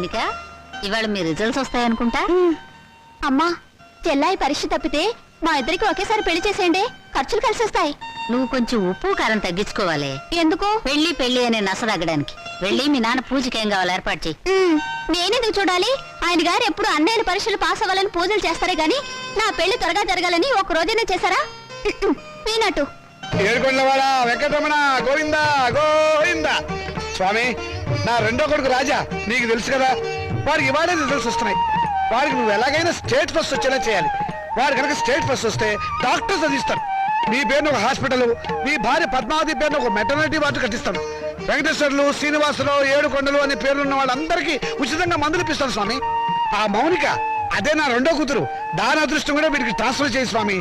మౌనిక, ఇవాళ మీ రిజల్ట్స్ వస్తాయనుకుంటా. అమ్మా, చెల్లాయి పరీక్ష తప్పితే మా ఇద్దరికి ఒకేసారి పెళ్లి చేసేయండి, ఖర్చులు కలిసి వస్తాయి. నువ్వు కొంచెం ఉప్పు కారం తగ్గించుకోవాలి. ఎందుకు? పెళ్లి పెళ్లి అనే నసరగడానికి. వెళ్ళి మీ నాన్న పూజకి ఏం కావాలి ఏర్పాటు చెయ్యి. నేనెందుకు చూడాలి? ఆయన గారు ఎప్పుడు అన్నయ్యల పరీక్షలు పాస్ అవ్వాలని పూజలు చేస్తారే గాని నా పెళ్లి త్వరగా జరగాలని ఒక రోజైనా చేశారా? వీనట్టు ఏడుకొండలవాడ వెంకటరమణ గోవింద గోవింద. స్వామి, నా రెండో కొడుకు రాజా నీకు తెలుసు కదా, వాడికి ఇవాళే రిజల్ట్స్ వస్తున్నాయి. వాడికి నువ్వు ఎలాగైనా స్టేట్ ఫస్ట్ వచ్చేలా చేయాలి. వాడు కనుక స్టేట్ ఫస్ట్ వస్తే డాక్టర్స్ చదివిస్తాను. నీ పేరును ఒక హాస్పిటల్, నీ భార్య పద్మావతి పేరును ఒక మెటర్నిటీ వార్డు కట్టిస్తాను. వెంకటేశ్వర్లు, శ్రీనివాసరావు, ఏడుకొండలు అనే పేర్లున్న వాళ్ళందరికీ ఉచితంగా మందులు ఇప్పిస్తాను స్వామి. ఆ మౌనిక, అదే నా రెండో కూతురు, దాని అదృష్టం కూడా వీడికి ట్రాన్స్ఫర్ చేయి స్వామి.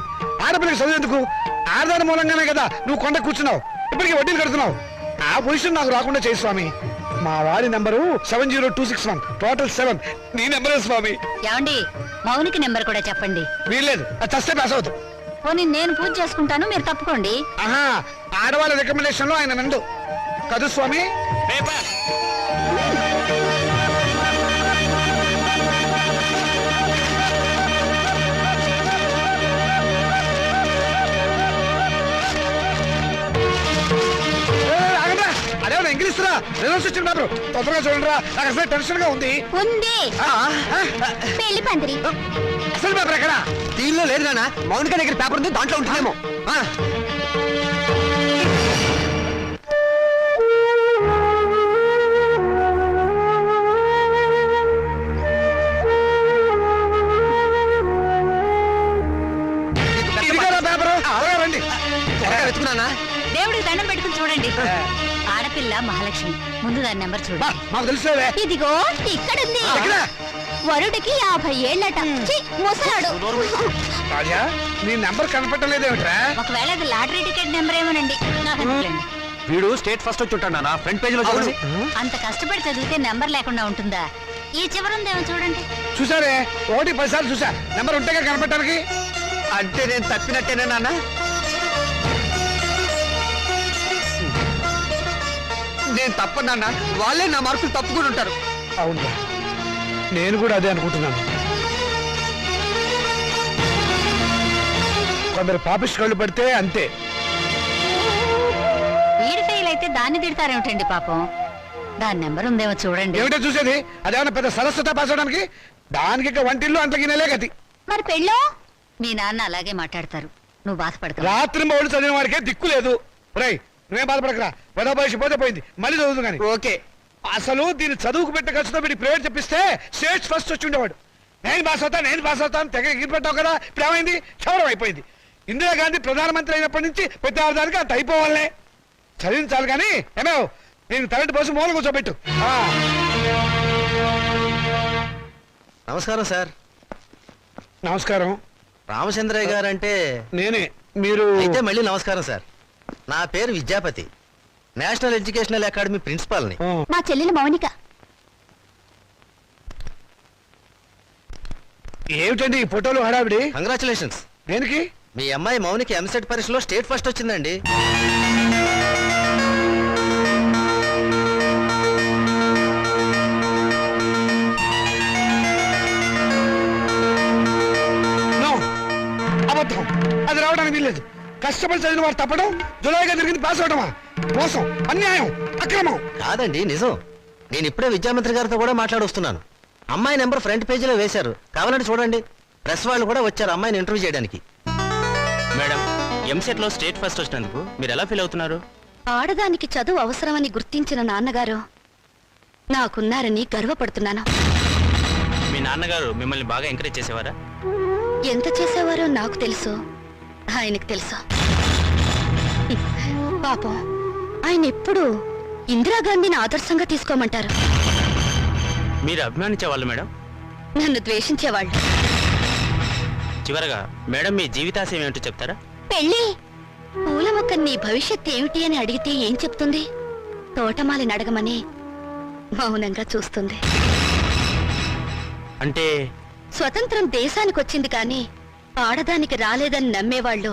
ఆడపిల్లకి చదివేందుకు ఆడదాని మూలంగానే కదా నువ్వు కొండ కూర్చున్నావు, ఇప్పటికీ వడ్డీలు కడుతున్నావు. ఆ పొజిషన్ నాకు రాకుండా చేయి స్వామి. మా వారి నంబరు 70261, టోటల్ 7. నీ నెంబరే స్వామి. ఏమండి, మౌనికి నెంబర్ కూడా చెప్పండి. వీల్లేదు, అది చస్తే పాస్ అవుతుంది. పోనీ నేను పూజ చేసుకుంటాను, మీరు తప్పుకోండి. ఆహా, ఆడవాళ్ళ రికమెండేషన్ లో ఆయన నందు కదు స్వామి. అదేమన్నా ఇంగ్లీష్ రా, రిజల్ట్స్ వచ్చిన పేపర్ తొందరగా చూడండి రా, నాకు అసలు టెన్షన్ గా ఉంది. పెళ్లి పందిరి అసలు పేపర్ ఎక్కడా? దీనిలో లేదు నాన్న, మౌనిక దగ్గర పేపర్ ఉంది, దాంట్లో ఉంటుందేమో. రండి, వెతుకున్నానా? దేవుడికి దండం పెట్టుకుని చూడండి. ఆడపిల్ల మహాలక్ష్మి, ముందు దాని నెంబర్ చూడండి. మాకు తెలుసులేవే. ఇదిగో ఇక్కడుంది. వరుడికి 50 ఏళ్ళట. ముసలాడు. రాజా, నీ నెంబర్ కనపట్టలేదేమిట్రా? ఒకవేళ అది లాటరీ టికెట్ నెంబర్ ఏమోనండి, నాకు అనుకోలేండి. వీడు స్టేట్ ఫస్ట్ వచ్చి ఉంటాడు నాన్న, ఫ్రంట్ పేజ్ లో చూడండి. అంత కష్టపడి చదివితే నెంబర్ లేకుండా ఉంటుందా? ఈ చివరుందేమో చూడండి. చూసారే, 1 10 సార్లు చూసా, నెంబర్ ఉంటేగా కనపడటానికి. అంటే నేను తప్పినట్టేనా నాన్న? నేను తప్పనన్నా, వాళ్ళే నా మార్కులు తప్పుకుని ఉంటారు. అవును, నేను కూడా అదే అనుకుంటున్నాను. కొందరు పాపిస్ట్ కళ్ళు పడితే అంతే. వీడి ఫెయిల్ అయితే దాన్ని తిడతారేమిటండి పాపం. దాని నెంబర్ ఉందేమో చూడండి. ఏమిటో చూసేది? అదేమన్నా పెద్ద సరస్వత పాస్ అవడానికి? దానికి ఇక వంటిల్లు అంతకి నెలే గతి. మరి పెళ్ళో? మీ నాన్న అలాగే మాట్లాడతారు, నువ్వు బాధపడతావు. రాత్రి మౌళ్ళు చదివిన వాడికే దిక్కు లేదు. రై, నువ్వేం బాధపడకరా, పెద్ద వయసు పోతే పోయింది, మళ్ళీ చదువుతు కానీ. ఓకే. అసలు దీన్ని చదువుకు పెట్టే ఖర్చుతో వీడి ప్రైవేట్ చెప్పిస్తే స్టేట్ ఫస్ట్ వచ్చి ఉండేవాడు. నేను పాస్ అవుతాను తెగ ఎగిరిపెట్టావు కదా, ఇప్పుడు ఏమైంది? క్షవరం అయిపోయింది. ఇందిరాగాంధీ ప్రధానమంత్రి అయినప్పటి నుంచి ప్రతి ఆడదానికి అంత అయిపోవాలనే. చదివించాలి కానీ ఏమో నేను కరెంట్ పోసి మూల కూర్చోబెట్టు. నమస్కారం సార్. నమస్కారం. రామచంద్రయ్య గారు అంటే నేనే. మీరు అయితే మళ్ళీ నమస్కారం సార్. నా పేరు విద్యాపతి, నేషనల్ ఎడ్యుకేషనల్ అకాడమీ ప్రిన్సిపాల్ని. మా చెల్లెలు మౌనిక. ఏమిటండి ఈ ఫోటోలు హడావిడి? కంగ్రాచులేషన్స్. దేనికి? మీ అమ్మాయి మౌనికి ఎంసెట్ పరీక్షలో స్టేట్ ఫస్ట్ వచ్చిందండి. అబద్ధం, అది రావడానికి వీల్లేదు. కష్టపడి చదివిన వాడు తప్పడం, జులాయిగా తిరిగింది పాస్ అవడమా? మోసం, అన్యాయం, అక్రమం. కాదండి, నిజం. నేను ఇప్పుడే విద్యామంత్రి గారితో కూడా మాట్లాడొస్తున్నాను. అమ్మాయి నెంబర్ ఫ్రంట్ పేజీలో వేశారు, కావాలంటే చూడండి. ప్రెస్ వాళ్ళు కూడా వచ్చారు అమ్మాయిని ఇంటర్వ్యూ చేయడానికి. మేడం, ఎంసెట్ లో స్టేట్ ఫస్ట్ వచ్చినందుకు మీరు ఎలా ఫీల్ అవుతున్నారు? ఆడదానికి చదువు అవసరమని గుర్తించిన నాన్నగారు నాకున్నారని గర్వపడుతున్నాను. మీ నాన్నగారు మిమ్మల్ని బాగా ఎంకరేజ్ చేసేవారా? ఎంత చేసేవారో నాకు తెలుసు, ఆయనకు తెలుసు. పాపం, ఆయన ఎప్పుడు ఇందిరాగాంధీని ఆదర్శంగా తీసుకోమంటారు. మీరు అభిమానించేవాళ్ళు మేడం? నన్ను ద్వేషించేవాళ్ళు. చివరగా మేడం, మీ జీవితాశయం ఏమిటో చెప్తారా? పెళ్ళి. పూల మొక్క నీ భవిష్యత్ ఏమిటి అని అడిగితే ఏం చెప్తుంది? తోటమాలిని అడగమని మౌనంగా చూస్తుంది. అంటే స్వతంత్రం దేశానికి వచ్చింది కానీ ఆడదానికి రాలేదని నమ్మేవాళ్ళు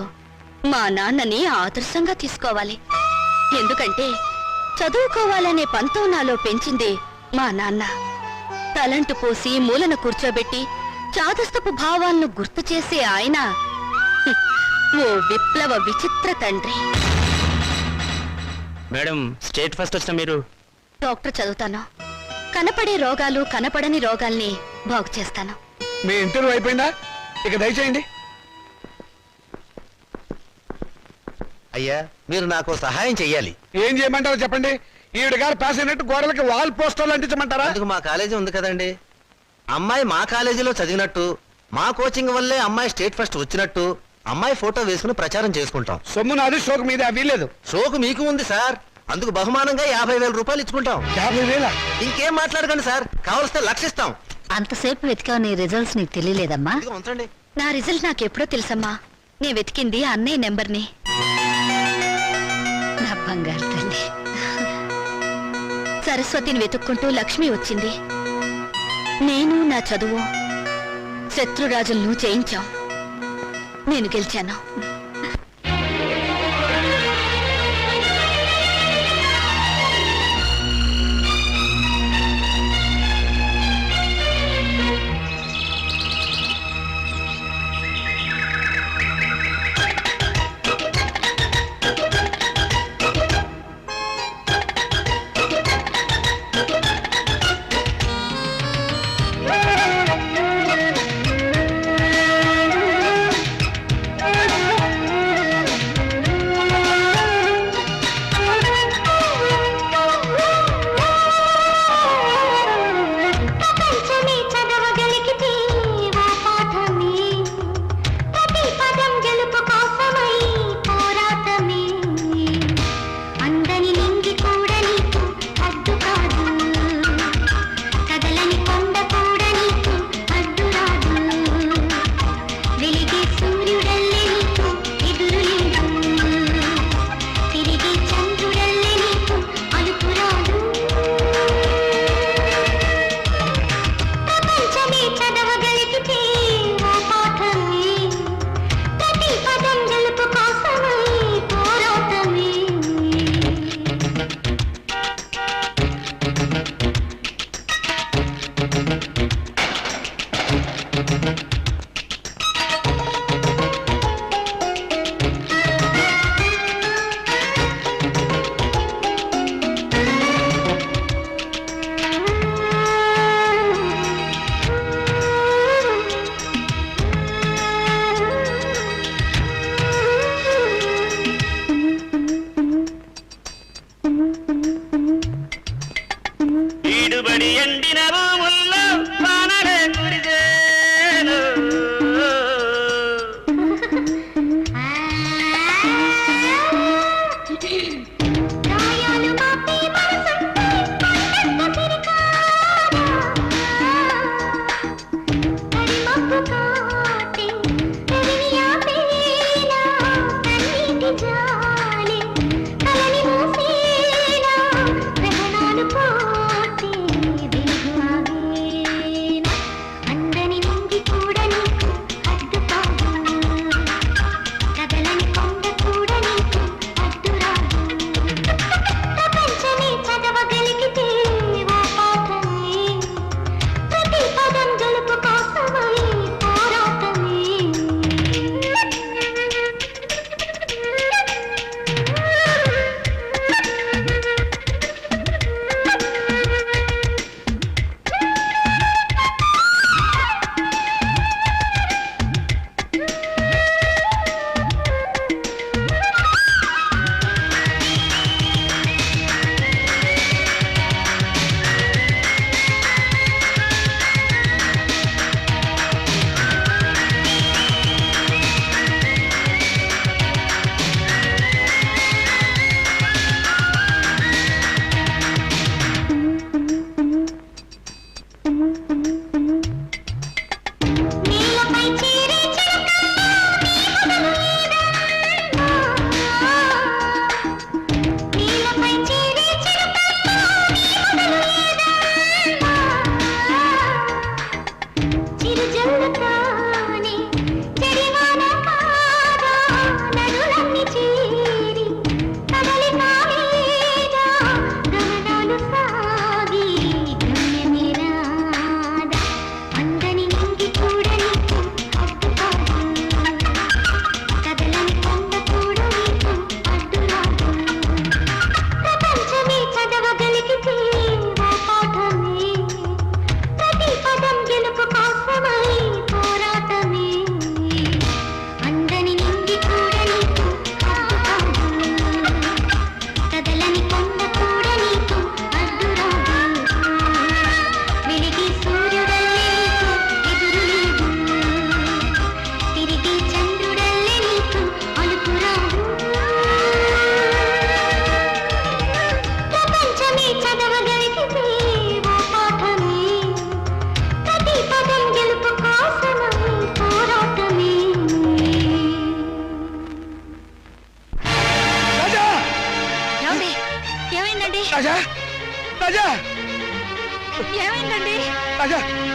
మా నాన్నని ఆదర్శంగా తీసుకోవాలి. ఎందుకంటే చదువుకోవాలనే పంతం నాలో పెంచింది మా నాన్న. తలంటు పోసి మూలన కూర్చోబెట్టి చాదస్తపు భావాలను గుర్తు చేసే ఆయన ఓ విప్లవ విచిత్ర తండ్రి. మేడం స్టేట్ ఫస్ట్ వచ్చిన మీరు డాక్టర్ చదువుతాను. కనపడే రోగాలు కనపడని రోగాల్ని బాగు చేస్తాను. మీ ఇంటర్వ్యూ అయిపోయిందా? ఇక దయచేయండి. అయ్యా మీరు నాకు సహాయం చెయ్యాలి. ఏం చేయమంటారో చెప్పండి. ఈవిడ గారు పాస్ అయినట్టు గోడలకి వాల్ పోస్టర్లు అంటించమంటారా? అందుకు మా కాలేజీ ఉంది కదండి. అమ్మాయి మా కాలేజీలో చదివినట్టు, మా కోచింగ్ వల్లే అమ్మాయి స్టేట్ ఫస్ట్ వచ్చినట్టు అమ్మాయి ఫోటో వేసుకుని ప్రచారం చేసుకుంటాం. సొమ్ము నాది, షోకు మీద వీలేదు. షోకు మీకు ఉంది సార్. అందుకు బహుమానంగా 50,000 రూపాయలు ఇచ్చుకుంటాం. 50,000? ఇంకేం మాట్లాడకండి సార్, కావలిస్తే లక్షిస్తాం. అంతసేపు వెతికావు, నీ రిజల్ట్స్ నీకు తెలియలేదమ్మా? ఇదిగో ఉంచండి. నా రిజల్ట్ నాకెప్పుడో తెలుసమ్మా. నే వెతికింది అన్నయ్య నెంబర్ని. నా బంగారు తల్లి. సరస్వతిని వెతుక్కుంటూ లక్ష్మి వచ్చింది. నేను నా చదువు శత్రురాజులను జయించాం. నేను గెలిచాను.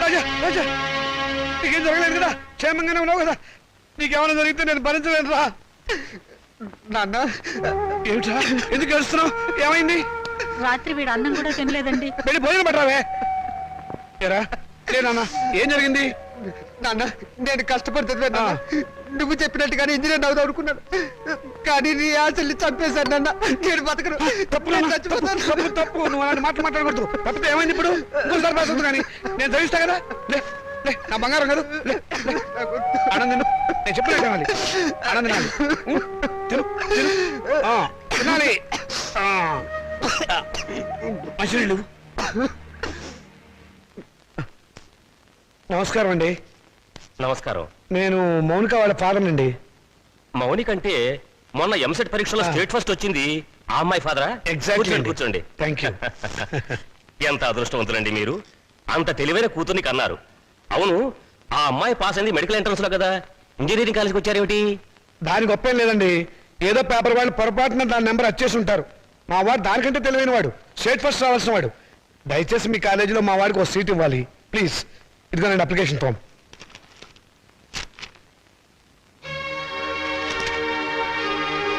రాజా రాజా నీకేం జరగలేదు కదా, క్షేమంగానే ఉన్నావు కదా, నీకేమైనా జరిగితే నేను భరించలేను రా. నాన్న ఏమిట్రా, ఎందుకు ఏడుస్తున్నావు, ఏమైంది? రాత్రి వీడు అన్నం కూడా తినలేదండి. వెళ్ళి భోజనం పట్టరావే. ఏరా లేదన్నా, ఏం జరిగింది? నాన్న నేను కష్టపడుతుంది నువ్వు చెప్పినట్టుగానే ఇంజనీర్ అవుదాం అనుకున్నాను, కానీ నీ ఆశల్ని చంపేశాను నాన్న. నేను బతకను. తప్పు నాన్న, తప్పు తప్పు, నువ్వు అలాంటి మాటలు మాట్లాడకూడదు. తప్పితే ఏమైంది ఇప్పుడు? ఇంకోసారి పాస్ కానీ నేను చదివిస్తా కదా. లే లే నా బంగారం గారు, లే లే. ఆనంద్ నేను చెప్పలేదు తినాలి, ఆనంద్ తినాలి. తిను తిను, తినాలి. మంచినీళ్ళు. నమస్కారం అండి. నమస్కారం. నేను మౌనిక వాళ్ళ ఫాదర్ అండి. మౌనిక అంటే మొన్న ఎంసెట్ పరీక్షలో స్టేట్ ఫస్ట్ వచ్చింది ఆ అమ్మాయి ఫాదరా? ఎగ్జాక్ట్లీ. కూర్చోండి. Thank you. ఎంత అదృష్టవంతులండి మీరు, అంత తెలివైన కూతుర్ని కన్నారు. అవును, ఆ అమ్మాయి పాస్ అయింది మెడికల్ ఎంట్రన్స్ లో కదా, ఇంజనీరింగ్ కాలేజ్కి వచ్చారేమిటి? దాని గొప్ప ఏం లేదండి, ఏదో పేపర్ వాళ్ళు పొరపాటున దాని నెంబర్ వచ్చేసి ఉంటారు. మా వాడు దానికంటే తెలివైన వాడు, స్టేట్ ఫస్ట్ రావాల్సిన వాడు. దయచేసి మీ కాలేజీలో మా వాడికి ఒక సీట్ ఇవ్వాలి ప్లీజ్. ఇదిగోనండి అప్లికేషన్ ఫామ్.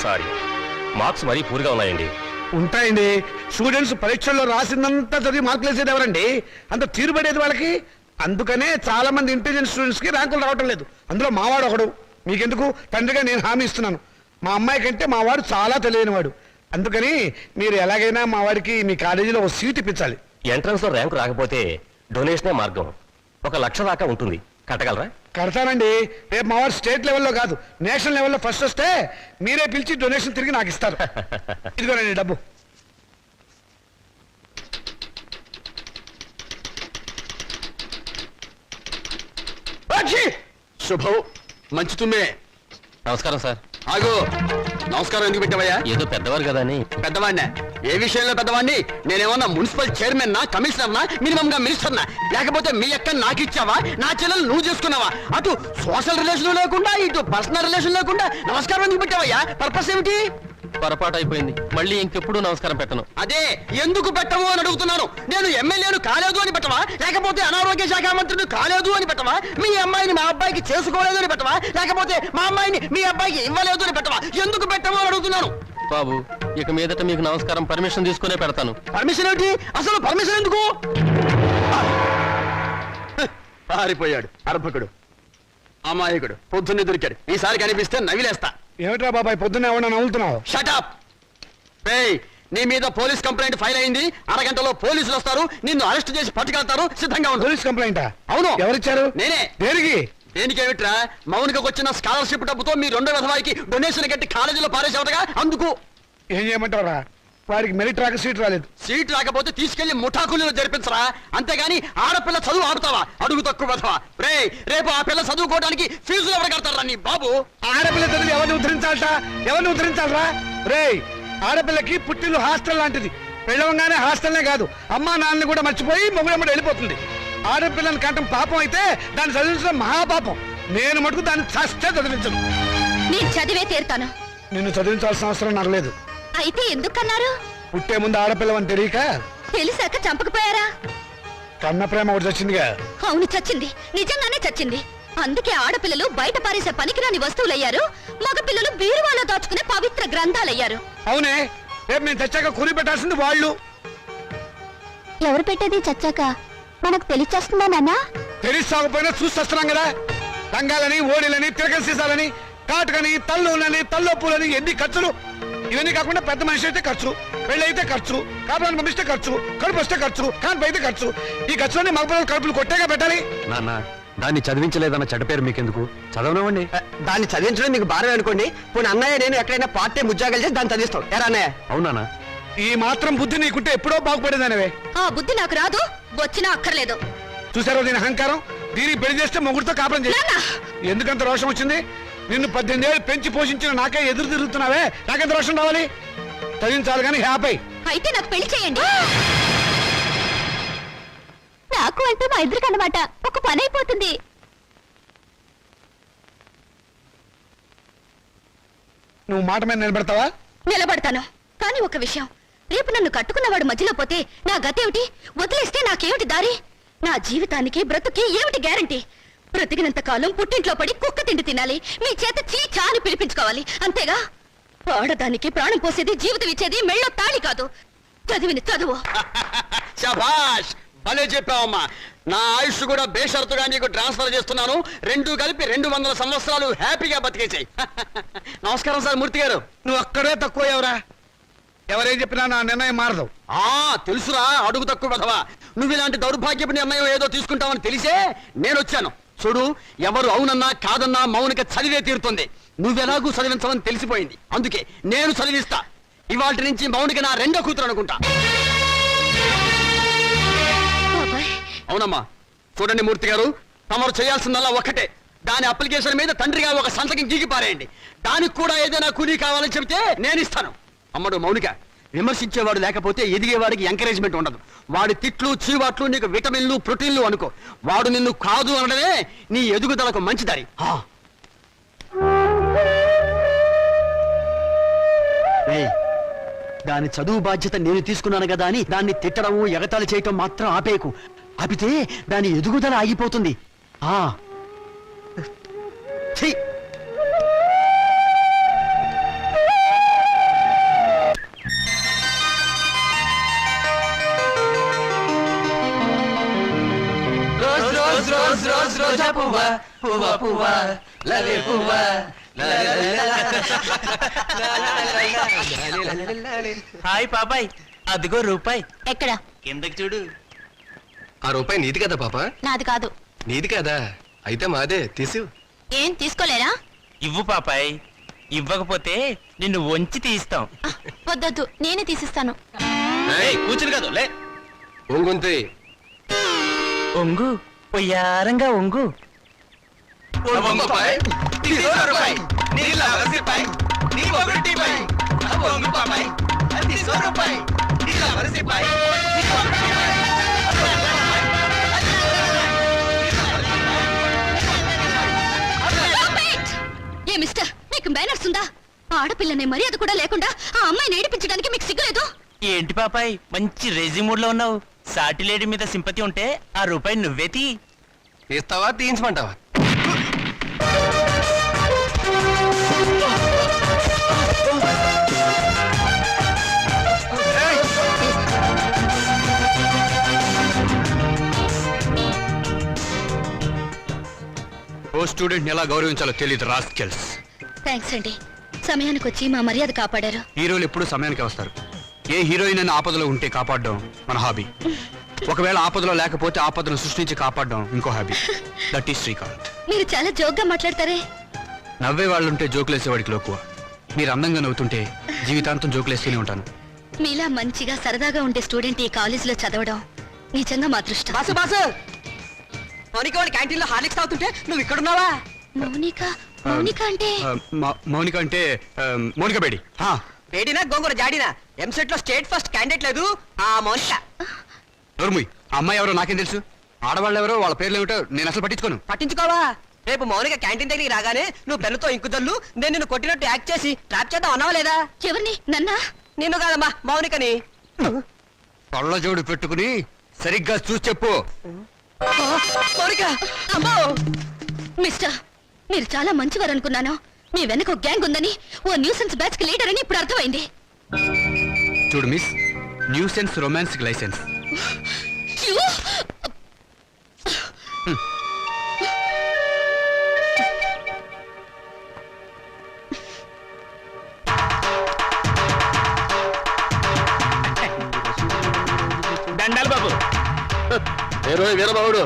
సారీ, మార్క్స్ మరీ పూర్గా ఉన్నాయండి. ఉంటాయండి, స్టూడెంట్స్ పరీక్షల్లో రాసిందంతా చదివి మార్కులు వేసేది ఎవరండి? అంత తీరుబడేది వాళ్ళకి. అందుకనే చాలా మంది ఇంటెలిజెంట్ స్టూడెంట్స్ కి ర్యాంకులు రావటం లేదు. అందులో మావాడు ఒకడు. మీకెందుకు, తండ్రిగా నేను హామీ ఇస్తున్నాను, మా అమ్మాయి కంటే మా వాడు చాలా తెలియని వాడు. అందుకని మీరు ఎలాగైనా మా వాడికి మీ కాలేజీలో ఒక సీట్ ఇప్పించాలి. ఎంట్రన్స్ లో ర్యాంకు రాకపోతే డొనేషనే మార్గం, 1,00,000 దాకా ఉంటుంది. కట్టగలరా? కడతానండి. రేపు మా వాడు స్టేట్ లెవెల్లో కాదు, నేషనల్ లెవెల్లో ఫస్ట్ వస్తే మీరే పిలిచి డొనేషన్ తిరిగి నాకు ఇస్తారు. ఇదిగోనండి డబ్బు. శుభం, మంచి తుమ్మే. నమస్కారం సార్. ఆగు, నమస్కారం ఎందుకు పెట్టావయ్యా? ఏదో పెద్దవారు కదా అని. పెద్దవాడినా? ఏ విషయంలో పెద్దవాడిని? నేనేమన్నా మున్సిపల్ చైర్మన్ నా, కమిషనర్ నా, మినిమం గా మినిస్టర్ నా? లేకపోతే మీ అక్క నాకు ఇచ్చావా, నా చెల్లెలు నువ్వు చేసుకున్నావా? అటు సోషల్ రిలేషన్ లేకుండా, ఇటు పర్సనల్ రిలేషన్ లేకుండా నమస్కారం ఎందుకు పెట్టావయ్యా? పర్పస్ ఏమిటి? పొరపాటు అయిపోయింది, మళ్ళీ ఇంకెప్పుడు నమస్కారం పెట్టను. అదే ఎందుకు పెట్టవు అని అడుగుతున్నాను. నేను ఎమ్మెల్యేను కాలేదు అని పెట్టవా, లేకపోతే అనారోగ్య శాఖ మంత్రిని కాలేదు అని పెట్టవా, మీ అమ్మాయిని మా అబ్బాయికి చేసుకోలేదు అని పెట్టవా, లేకపోతే మా అమ్మాయిని మీ అబ్బాయికి ఇవ్వలేదు అని పెట్టవా? ఎందుకు పెట్టవు అని అడుగుతున్నాను. బాబు, ఇక మీదట మీకు నమస్కారం పర్మిషన్ తీసుకునే పెడతాను. పర్మిషన్ ఏమిటి? అసలు పర్మిషన్ ఎందుకు? పారిపోయాడు అర్భకుడు, అమాయకుడు, పొద్దున్నే దొరికాడు. ఈసారి కనిపిస్తే నవిలేస్తా. ఏమిట్రా బాబాయ్, పొద్దున్నే ఏమన్నా నవ్వులుతున్నావు? షటప్. నీ మీద పోలీస్ కంప్లైంట్ ఫైల్ అయింది. అరగంటలో పోలీసులు వస్తారు, నిన్ను అరెస్ట్ చేసి పట్టుకెళ్తారు. సిద్ధంగా ఉంది. Police complaint? అవును. ఎవరిచ్చారు? నేనే. దేనికి? దేనికేమిట్రా, మౌనికకు వచ్చిన స్కాలర్షిప్ డబ్బుతో మీ రెండో విధవాయికి డొనేషన్ కట్టి కాలేజీలో పారేసేవటగా. అందుకు ఏం చేయమంటారా? వాడికి మెరిట్ రాక సీట్ రాలేదు. సీట్ రాకపోతే తీసుకెళ్లి ముఠాకులు జరిపించరా, అంతేగాని ఆడపిల్ల చదువు ఆడుతావా? అడుగు తక్కువ విధవా. రేపు ఆ పిల్ల చదువుకోవడానికి ఫీజులు ఎవరు కడతారా నీ బాబు? ఆడపిల్ల చదివి ఎవరిని ఉద్ధరించాలట? ఎవరిని ఉద్ధరించాలరా? రేయ్, ఆడపిల్లకి పుట్టిల్లు హాస్టల్ లాంటిది. పెళ్ళవగానే హాస్టల్నే కాదు, అమ్మా నాన్నని కూడా మర్చిపోయి మొగుడమ్మడి వెళ్ళిపోతుంది. ఆడపిల్లని కంటం పాపం అయితే దాన్ని చదివించడం మహాపాపం. నేను మటుకు దాన్ని చస్తే చదివించను. నేను చదివే తీరుతాను. నిన్ను చదివించాల్సిన అవసరం నాకు లేదు. అయితే ఎందుకన్నారు? పుట్టే ముందు ఆడపిల్లవని తెలియక తెలిసాక చంపకపోయారా? కన్న ప్రేమ ఒకటి వచ్చిందిగా. అవును, చచ్చింది, నిజంగానే చచ్చింది. అందుకే ఆడపిల్లలు బయట పారేసే పనికిరాని వస్తువులయ్యారు, మగపిల్లలు బీరువాలో దాచుకునే పవిత్ర గ్రంథాలయ్యారు. అవునే, రేపు నేను చచ్చాక కూలి పెట్టాల్సింది వాళ్ళు. ఎవరు పెట్టేది చచ్చాక మనకు తెలిచేస్తుందా నాన్న? తెలిసాకపోయినా చూస్తున్నాం కదా. రంగాలని, ఓడిలని, తిరగ సీసాలని, కాటుకని, తల్లులని, తల్లొప్పులని, ఎన్ని ఖర్చులు. ఇవన్నీ కాకుండా పెద్ద మనిషి అయితే ఖర్చు, పెళ్లి అయితే ఖర్చు, కాపురాన్ని పంపిస్తే ఖర్చు, కడుపు వస్తే ఖర్చు, కాన్పు అయితే ఖర్చు. ఈ ఖర్చులన్నీ మగపిల్లలు కడుపులు కొట్టేగా పెట్టాలి. నాన్న, దాన్ని చదివించలేదన్న చెడ్డ పేరు మీకెందుకు? చదవనివ్వండి. దాన్ని చదివించడం మీకు భారం అనుకోండి. పోనీ అన్నయ్య నేను ఎక్కడైనా పార్ట్ టైం ఉద్యోగాలు చేసి దాన్ని చదివిస్తాం. ఎరా అన్నయ్య? అవునా? ఈ మాత్రం బుద్ధి నీకుంటే ఎప్పుడో బాగుపడేదానివే. ఆ బుద్ధి నాకు రాదు, వచ్చినా అక్కర్లేదు. చూసారో దీని అహంకారం? దీనికి పెళ్లి చేస్తే మొగుడితో కాపురం చేసి ఎందుకంత రోషం వచ్చింది? నిన్ను 18 ఏళ్ళు పెంచి పోషించిన నాకే ఎదురు తిరుగుతున్నావే, నాకెంత రోషం రావాలి? చదివించాలి కానీ హ్యాపీ. అయితే నాకు పెళ్లి చేయండి. నాకు అంటే మా ఇద్దరికి అన్నమాట ఒక పని అయిపోతుంది. నువ్వు మాట మీద నిలబెడతావా? నిలబడతాను, కానీ ఒక విషయం. రేపు నన్ను కట్టుకున్నవాడు మధ్యలో పోతే నా గతేమిటి? వదిలేస్తే నాకేమిటి దారి? నా జీవితానికి బ్రతుకి ఏమిటి గ్యారంటీ? బ్రతికినంత కాలం పుట్టింట్లో పడి కుక్క తిండి తినాలి, మీ చేత చీచా అని పిలిపించుకోవాలి, అంతేగా? ఆడదానికి ప్రాణం పోసేది, జీవితం ఇచ్చేది మెళ్ళో తాళి కాదు, చదివిన చదువు. శభాష్, భలే చెప్పావమ్మా. నా ఆయుష్ కూడా బేషరతుగా నీకు ట్రాన్స్ఫర్ చేస్తున్నాను. రెండు కలిపి 200 సంవత్సరాలు హ్యాపీగా బతికేసాయి. నమస్కారం సార్ మూర్తి గారు. నువ్వు అక్కడే తక్కువ ఎవరా? ఎవరేం చెప్పినా నా నిర్ణయం మారదు. తెలుసురా, అడుగు తక్కువ కదవా. నువ్వు ఇలాంటి దౌర్భాగ్యపు నిర్ణయం ఏదో తీసుకుంటావని తెలిసే నేను వచ్చాను. చూడు, ఎవరు అవునన్నా కాదన్నా మౌనిక చదివే తీరుతుంది. నువ్వెలాగూ చదివించవని తెలిసిపోయింది, అందుకే నేను చదివిస్తా. ఇవాళ నుంచి మౌనిక నా రెండో కూతురు అనుకుంటా. అవునమ్మా. చూడండి మూర్తి గారు, తమరు చేయాల్సిందల్లా ఒక్కటే. దాని అప్లికేషన్ మీద తండ్రిగా ఒక సంతకం గీకి పారేయండి. దానికి కూడా ఏదైనా కూలీ కావాలని చెబితే నేను ఇస్తాను. అమ్మడు మౌనిక, విమర్శించేవాడు లేకపోతే ఎదిగేవాడికి ఎంకరేజ్మెంట్ ఉండదు. వాడి తిట్లు చీవాట్లు నీకు విటమిన్లు ప్రోటీన్లు అనుకో. వాడు నిన్ను కాదు అనడమే నీ ఎదుగుదలకు మంచిదారి. దాని చదువు బాధ్యత నేను తీసుకున్నాను కదా అని దాన్ని తిట్టడము ఎగతాళి చేయటం మాత్రం ఆపేయకు. ఆపితే దాని ఎదుగుదల ఆగిపోతుంది. ఛీ! హాయ్ పాపాయ్, అదిగో రూపాయి. ఎక్కడ? కిందకి చూడు. ఆ రూపాయి నీది కదా పాప? నాది కాదు. నీది కదా, అయితే మాదే తీసు. ఏం తీసుకోలేరా? ఇవ్వు పాపాయ్, ఇవ్వకపోతే నిన్ను వంచి తీస్తాం. వద్దొద్దు, నేనే తీసిస్తాను. కూర్చుని కాదు లే. ఒంగుంతి ఒంగు, పొయ్యారంగా ఒంగు. ఏ మిస్టర్, మీకు మేనర్స్ ఉందా? ఆడపిల్లనే మర్యాద కూడా లేకుండా ఆ అమ్మాయిని ఏడిపించడానికి మీకు సిగ్గులేదు? ఏంటి పాపాయ్, మంచి రేజీ మూడ్ లో ఉన్నావు. సాటి లేడీ మీద సింపతి ఉంటే ఆ రూపాయి నువ్వే తీ. తీస్తావా తీయించమంటావా? ఓ స్టూడెంట్ ఎలా గౌరవించాలో తెలియదు రాస్కెల్స్. థ్యాంక్స్ అండి, సమయానికి వచ్చి మా మర్యాద కాపాడారు. హీరోలు ఎప్పుడు సమయానికి వస్తారు. ఏ హీరోయిన్ అయినా ఆపదలో ఉంటే కాపాడడం మన హాబీ. ఒకవేళ ఆపదలో లేకపోతే ఆపదను సృష్టించి కాపాడడం ఇంకో హాబీ. That is Srikanth. మీరు చాలా జోక్గా మాట్లాడతారే. నవ్వే వాళ్ళుంటే జోకులేసేవాడికి లోకువ. మీరు అందంగా నవ్వుతుంటే జీవితాంతం జోకులేస్తూనే ఉంటాను. మీలా మంచిగా సరదాగా ఉండే స్టూడెంట్ ఈ కాలేజీలో చదవడం నిజంగా మా అదృష్టం. బాసు బాసు, మౌనిక వాడి క్యాంటీన్ లో హార్లిక్స్ తాగుతుంటే నువ్వు ఇక్కడున్నావా? మౌనిక? మౌనిక అంటే? మౌనిక అంటే మౌనిక బేడి. బేడినా గోంగూర జాడినా ఎంసెట్ లో స్టేట్ ఫస్ట్ క్యాండిడేట్ లేదు ఆ మౌనిక. నోర్ముయ్, ఆ అమ్మాయి ఎవరో నాకేం తెలుసు. ఆడవాళ్ళు ఎవరో వాళ్ళ పేర్లు ఏమిటో నేను అసలు పట్టించుకోను. పట్టించుకోవా? రేపు మౌనిక క్యాంటీన్ దగ్గరికి రాగానే నువ్వు పెన్నుతో ఇంకుదల్లు నేను నిన్ను కొట్టినట్టు యాక్ట్ చేసి ట్రాప్ చేద్దాం అన్నావా లేదా? ఎవరిని? నన్నా? నిన్ను కాదమ్మా, మౌనికని. కళ్ళ జోడు పెట్టుకుని సరిగ్గా చూసి చెప్పు. మౌనిక! అమ్మో! మిస్టర్, మీరు చాలా మంచివారు అనుకున్నాను. మీ వెనక ఒక గ్యాంగ్ ఉందని, ఓ న్యూసెన్స్ బ్యాచ్ కి లీడర్ అని ఇప్పుడు అర్థమైంది. చూడు miss, nuisance romance licence. You? దండాలు బాబు. ఏరోయ్ వీరబాబుడు,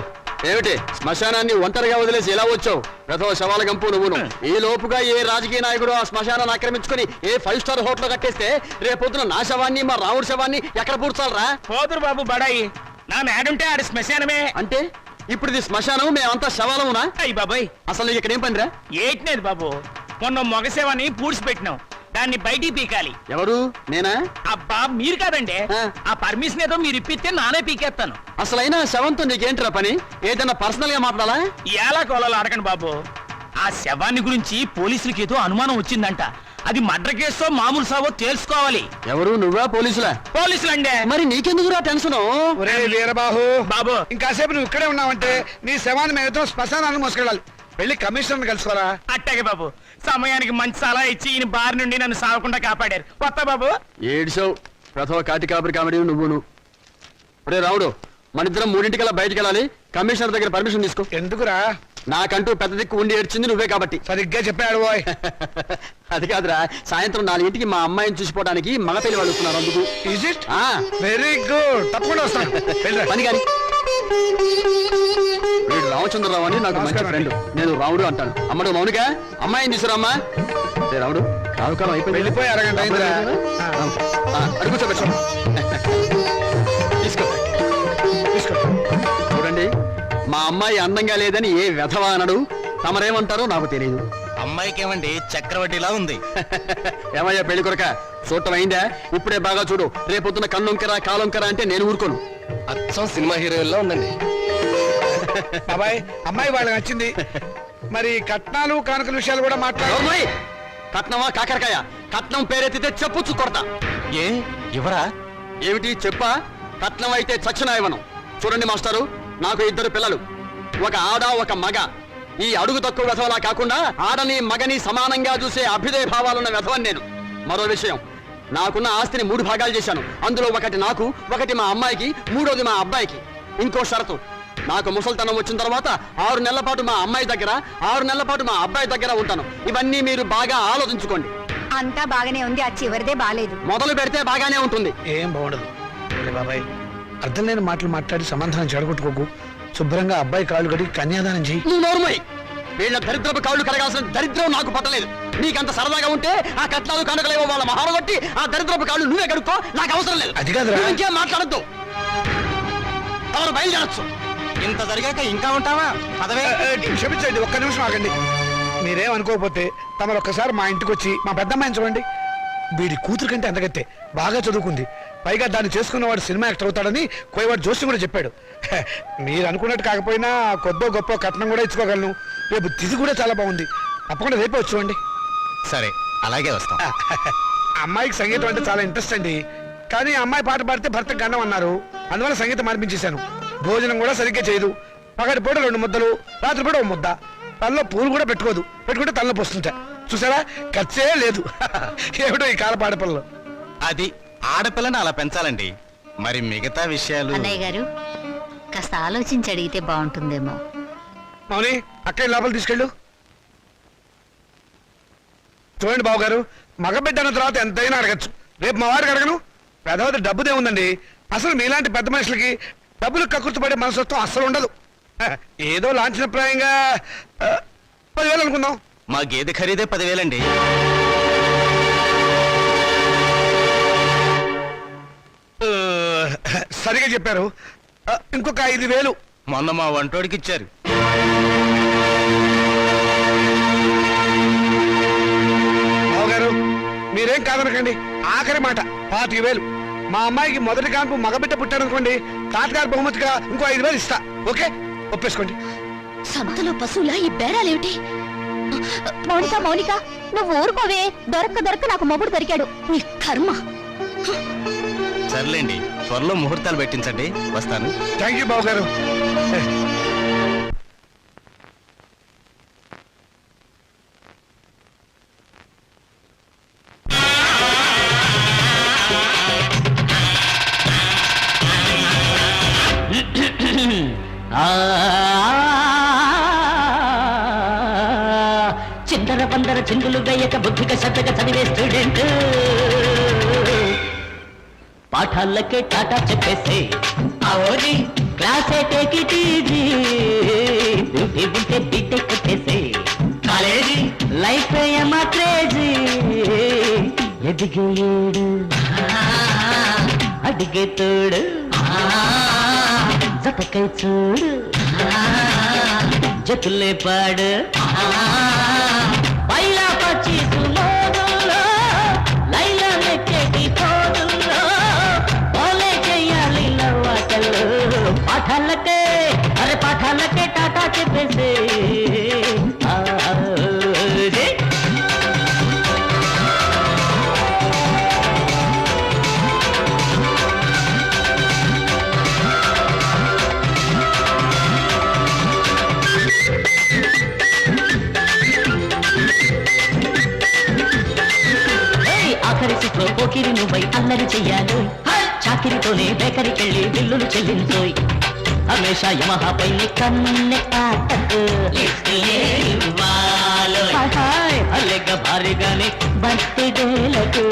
ఏమిటి శ్మశానాన్ని ఒంటరిగా వదిలేసి ఎలా వచ్చావు? గత శవాల గంపు నువ్వును. ఈ లోపుగా ఏ రాజకీయ నాయకుడు ఆ శ్మశానాన్ని ఆక్రమించుకుని ఏ 5 స్టార్ హోటల్ కట్టేస్తే రేపొద్దున నా శవాన్ని మా రావుడి శవాన్ని ఎక్కడ పూడ్చాలరా? పోతురు బాబు బడాయి. నా మేడుంటే ఆడి శ్మశానమే. అంటే ఇప్పుడు ఇది శ్మశానం, మేమంతా శవాలమునా? అయ్యి బాబాయ్, అసలు నీకు ఇక్కడ ఏం పనిరా? ఏట్నేది బాబు, మొన్న మొగసేవని పూడ్చిపెట్టినాం, దాన్ని బయటికి పీకాలి. ఎవరు? నేనా? అబ్బా మీరు కాదండి. ఆ. ఆ పర్మిషన్ ఏదో మీరు ఇప్పిస్తే నానే పీకేస్తాను. అసలైనా శవంతో నీకేంట్రా పని? ఏదైనా పర్సనల్ గా మాట్లాడాలా? ఎలా కోలాలు అడగండి బాబు. ఆ శవాన్ని గురించి పోలీసులకి ఏదో అనుమానం వచ్చిందంట. అది మర్డర్ కేసో మామూలు సావో తెలుసుకోవాలి. ఎవరు నువ్వా పోలీసులా? పోలీసులండే. మరి నీకెందుకురా టెన్షన్? ఒరే వీరబాహు బాబు. ఇంకాసేపు నువ్వు ఇక్కడే ఉన్నావంటే నీ శవాన్ని మేము ఇద్దరం శ్మశానాన్ని మోసుకెళ్ళాలి. వెళ్ళి కమిషనర్ కలుసుకోరా. అట్టాగే బాబు, సమయానికి మంచి సలహా ఇచ్చి ఈయన బారి నుండి నన్ను సావకుండా కాపాడారు. కొత్త బాబు. ఏడ్చావు ప్రథమ కాటి కాపరి కామెడీ నువ్వును. ఒరే రావుడు, మన ఇద్దరం 3:00 బయటికి వెళ్ళాలి. కమిషనర్ దగ్గర పర్మిషన్ తీసుకో. ఎందుకురా? నాకంటూ పెద్ద దిక్కు ఉండి ఏడ్చింది నువ్వే కాబట్టి. సరిగ్గా చెప్పాడు బాయ్. అది కాదురా, సాయంత్రం 4:00కి మా అమ్మాయిని చూసిపోవడానికి మగ పెళ్లి వాళ్ళు వస్తున్నారు. అందుకు ఈజ్ ఇట్? ఆ, వెరీ గుడ్. తప్పకుండా వస్తాను. వెళ్ళరా. పని గాని వీడు రామచంద్రరావు అని నాకు మంచి నమస్కారం ఫ్రెండ్. నేను రావుడు అంటాను. అమ్మడు మౌనిక, అమ్మాయిని తీసుకురామ్మా. ఏ రావుడు, రావుకాలం అయిపోయింది. వెళ్ళిపోయి అరగంట అయిందిరా. అడుగు కూర్చోబెట్టు. తీసుకో తీసుకో. చూడండి, మా అమ్మాయి అందంగా లేదని ఏ వెధవా అనడు. తమరేమంటారో నాకు తెలియదు. అమ్మాయికి ఏమండి చక్రవడ్డీలా ఉంది. ఏమయ్యా పెళ్లి కొరక, చూడటం అయిందా? ఇప్పుడే బాగా చూడు. రేపొద్దున కన్నొంకరా కాలొంకరా అంటే నేను ఊరుకోను. అచ్చం సినిమా హీరోయిన్లో ఉందండి. బాబాయ్, అమ్మాయి వాళ్ళకి నచ్చింది. మరి కట్నాలు కానుకల విషయాలు కూడా మాట్లాడు. నోర్మోయ్! కట్నమా కాకరకాయ? కట్నం పేరెత్తితే చెప్పుచ్చు కొడతా. ఏ ఎవరా? ఏమిటి చెప్పా? కట్నం అయితే చచ్చిన ఇవ్వను. చూడండి మాస్టారు, నాకు 2 పిల్లలు, ఒక ఆడ ఒక మగ. ఈ అడుగు తక్కువ వెధవలా కాకుండా ఆడని మగని సమానంగా చూసే అభ్యుదయ భావాలున్న వెధవని నేను. మరో విషయం, నాకున్న ఆస్తిని 3 భాగాలు చేశాను. అందులో ఒకటి నాకు, ఒకటి మా అమ్మాయికి, 3వది మా అబ్బాయికి. ఇంకో షరతు, నాకు ముసల్తనం వచ్చిన తర్వాత 6 నెలల పాటు మా అమ్మాయి దగ్గర, 6 నెలల పాటు మా అబ్బాయి దగ్గర ఉంటాను. ఇవన్నీ మీరు బాగా ఆలోచించుకోండి. అంతా బాగానే ఉంది, ఆ చివరిదే బాలేదు. మొదలు పెడితే బాగానే ఉంటుంది. ఏం బాగుండదు. బాబాయ్, అర్థం లేని మాటలు మాట్లాడి సమాధానం చెడగొట్టుకోకు. శుభ్రంగా అబ్బాయి కాళ్ళు కడిగి కన్యాదానం చెయ్యి. నువ్వు నోరుమోయ్! వీళ్ళ దరిద్రపు కాళ్ళు కడగాల్సిన దరిద్రం నాకు పట్టలేదు. నీకంత సరదాగా ఉంటే ఆ కట్నాలు కనుకలేవో వాళ్ళ మహారగొట్టి ఆ దరిద్రపు కాళ్ళు నువ్వే కడుక్కో. నాకు అవసరం లేదు. అది కాదురా. నువ్వు ఇంకేం మాట్లాడద్దు. ఎవరు బయలుదేరచ్చు. ఇంత జరిగాక ఇంకా ఉంటావా? పదవే. క్షమించండి, ఒక్క నిమిషం ఆగండి. మీరేం అనుకోకపోతే తమరు ఒక్కసారి మా ఇంటికి వచ్చి మా పెద్దమ్మాయిని చూడండి. వీడి కూతురు కంటే అంతగత్తే, బాగా చదువుకుంది. పైగా దాన్ని చేసుకున్నవాడు సినిమా యాక్టర్ అవుతాడని కోయవాడు జోషి కూడా చెప్పాడు. మీరు అనుకున్నట్టు కాకపోయినా కొద్దో గొప్ప కట్నం కూడా ఇచ్చుకోగలను. రేపు తిథి కూడా చాలా బాగుంది. తప్పకుండా రేపే వచ్చి చూడండి. సరే, అలాగే వస్తాం. అమ్మాయికి సంగీతం అంటే చాలా ఇంట్రెస్ట్ అండి. కానీ అమ్మాయి పాట పాడితే భర్తకు గండం అన్నారు. అందువల్ల సంగీతం మార్పించేశాను. భోజనం కూడా సరిగ్గా చేయదు. పగటి పూట 2 ముద్దలు, రాత్రి పూట 1 ముద్ద. తనలో పూలు కూడా పెట్టుకోదు. పెట్టుకుంటే తనలో పోస్తుంటా. చూసారా, ఖర్చే లేదు. ఏమిటో ఈ కాల పాడపిల్లలు. అది ఆడపిల్లని అలా పెంచాలండి. మరి మిగతా విషయాలు అన్నయ్య గారు కాస్త ఆలోచించి అడిగితే బాగుంటుందేమో. మౌని, అక్కడి లోపల తీసుకెళ్ళు. చూడండి బాబు గారు, మగబిడ్డ అన్న తర్వాత ఎంతైనా అడగచ్చు. రేపు మా వాడికి అడగను. పెద్దవది డబ్బుదే ఉందండి. అసలు మీలాంటి పెద్ద మనుషులకి డబ్బులు కక్కుర్తిపడే మనసత్వం అస్సలు ఉండదు. ఏదో లాంఛనప్రాయంగా 10,000 అనుకుందాం. మా గేదె ఖరీదే 10,000 అండి. సరిగా చెప్పారు. ఇంకొక 5,000. మొన్న మా వంటోడికి ఇచ్చారు. బావగారు, మీరేం కాదనకండి. ఆఖరి మాట 25,000. మా అమ్మాయికి మొదటి కాన్పు మగబిడ్డ పుట్టారనుకోండి, తాతగారి బహుమతిగా ఇంకో 5,000 ఇస్తా. ఓకే, ఒప్పేసుకోండి. సంతలో పశువులా ఈ బేరాలేమిటి? మౌనిక మౌనిక, నువ్వు ఊరుకోవే. దొరక్క నాకు మొగుడు దొరికాడు. నీ కర్మ. సర్లేండి, త్వరలో ముహూర్తాలు పెట్టించండి. వస్తాను. థ్యాంక్ యూ బావగారు. చిందర పందర చిందులు వేయక బుద్ధిగా శ్రద్ధగా చదివే స్టూడెంట్ పాఠాలకే టాటా చెప్పేసి అవోజీ క్లాసే టేక్ ఇట్ ఈజీ బ్యూటీ ఉంటే బీటెక్ కొట్టేసి కాలేజీ లైఫ్ ఏమా క్రేజీ ఎదిగే ఏడు అడిగే తోడు జతకై చూడు జతులే పాడు పైలా పచ్చి సుమోదుల్లో లైలా లెక్కేటి తోడుల్లో పోలే చెయ్యాలి నవ్వాటలు పాఠాలకే అరే పాఠాలకే టాటా చెప్పేసి పోకిరి నువ్వై అల్లరి చెయ్యాలి చాకిరితోనే బేకరికెళ్ళి బిల్లులు చెల్లించోయ్ హమేషా యమహాపై కన్నె కాటకు అల్లెగ్గ భారీగానే బర్త్డేలకు